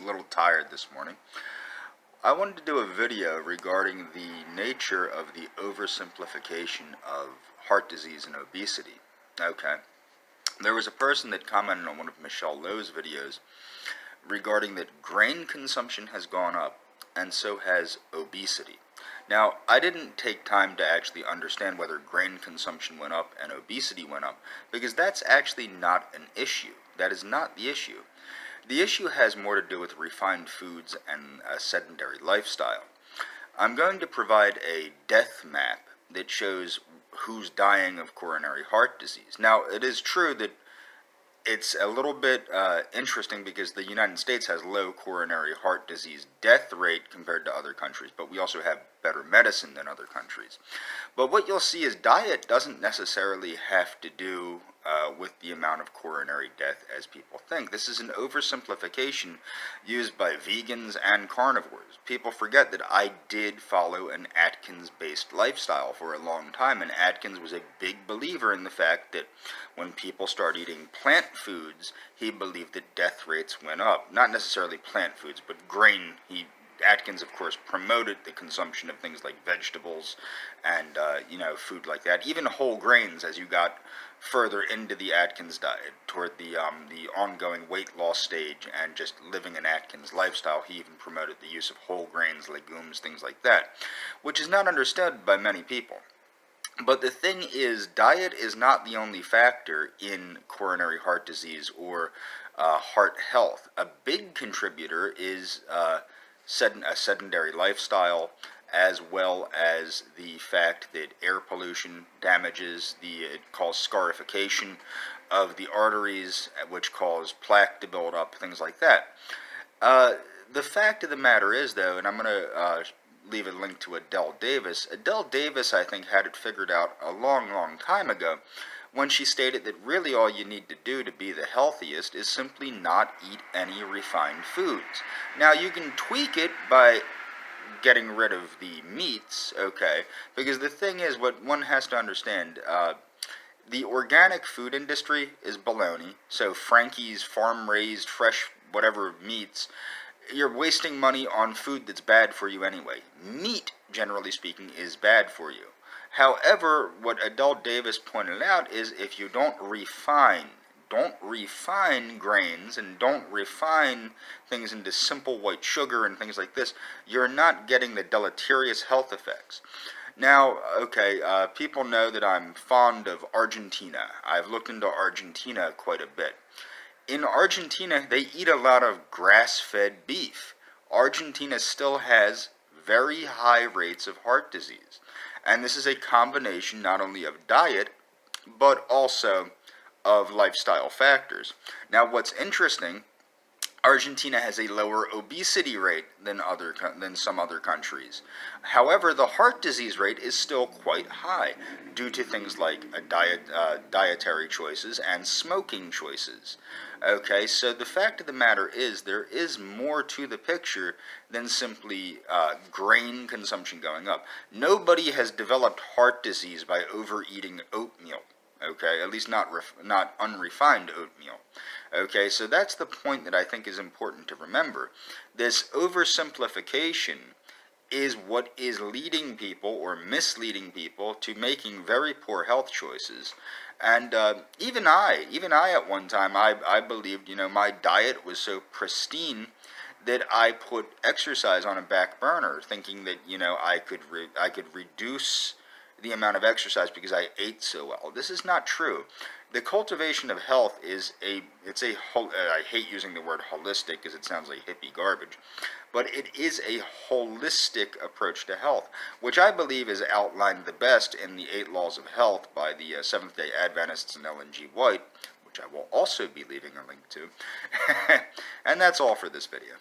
a little tired this morning. I wanted to do a video regarding the nature of the oversimplification of heart disease and obesity. Okay. There was a person that commented on one of Michelle Lowe's videos regarding that grain consumption has gone up, and so has obesity. Now, I didn't take time to actually understand whether grain consumption went up and obesity went up, because that's actually not an issue. That is not the issue. The issue has more to do with refined foods and a sedentary lifestyle. I'm going to provide a death map that shows who's dying of coronary heart disease. Now, it is true that it's a little bit interesting because the United States has low coronary heart disease death rate compared to other countries, but we also have better medicine than other countries. But what you'll see is diet doesn't necessarily have to do with the amount of coronary death as people think. This is an oversimplification used by vegans and carnivores. People forget that I did follow an Atkins-based lifestyle for a long time, and Atkins was a big believer in the fact that when people start eating plant foods, he believed that death rates went up. Not necessarily plant foods, but grain. Atkins, of course, promoted the consumption of things like vegetables and, food like that. Even whole grains, as you got further into the Atkins diet, toward the ongoing weight loss stage and just living an Atkins lifestyle, he even promoted the use of whole grains, legumes, things like that, which is not understood by many people. But the thing is, diet is not the only factor in coronary heart disease or heart health. A big contributor is a sedentary lifestyle, as well as the fact that air pollution damages it causes scarification of the arteries, which cause plaque to build up, things like that. The fact of the matter is, though, and I'm going to leave a link to Adele Davis. Adele Davis, I think, had it figured out a long, long time ago when she stated that really all you need to do to be the healthiest is simply not eat any refined foods. Now, you can tweak it by getting rid of the meats, okay, because the thing is, what one has to understand, the organic food industry is baloney. So Frankie's farm-raised, fresh, whatever meats, you're wasting money on food that's bad for you anyway. Meat, generally speaking, is bad for you. However, what Adele Davis pointed out is if you don't refine grains and don't refine things into simple white sugar and things like this, you're not getting the deleterious health effects. Now, okay, people know that I'm fond of Argentina. I've looked into Argentina quite a bit. In Argentina, they eat a lot of grass-fed beef. Argentina still has very high rates of heart disease. And this is a combination not only of diet, but also of lifestyle factors. Now, what's interesting, Argentina has a lower obesity rate than some other countries. However, the heart disease rate is still quite high due to things like dietary choices and smoking choices. Okay, so the fact of the matter is there is more to the picture than simply grain consumption going up. Nobody has developed heart disease by overeating oatmeal. Okay, at least not unrefined oatmeal. Okay, so that's the point that I think is important to remember. This oversimplification is what is leading people or misleading people to making very poor health choices. And even I at one time, I believed, my diet was so pristine that I put exercise on a back burner, thinking that, I could reduce the amount of exercise because I ate so well. This is not true. The cultivation of health I hate using the word holistic because it sounds like hippie garbage, but it is a holistic approach to health, which I believe is outlined the best in the 8 Laws of Health by the Seventh-day Adventists and Ellen G. White, which I will also be leaving a link to. And that's all for this video.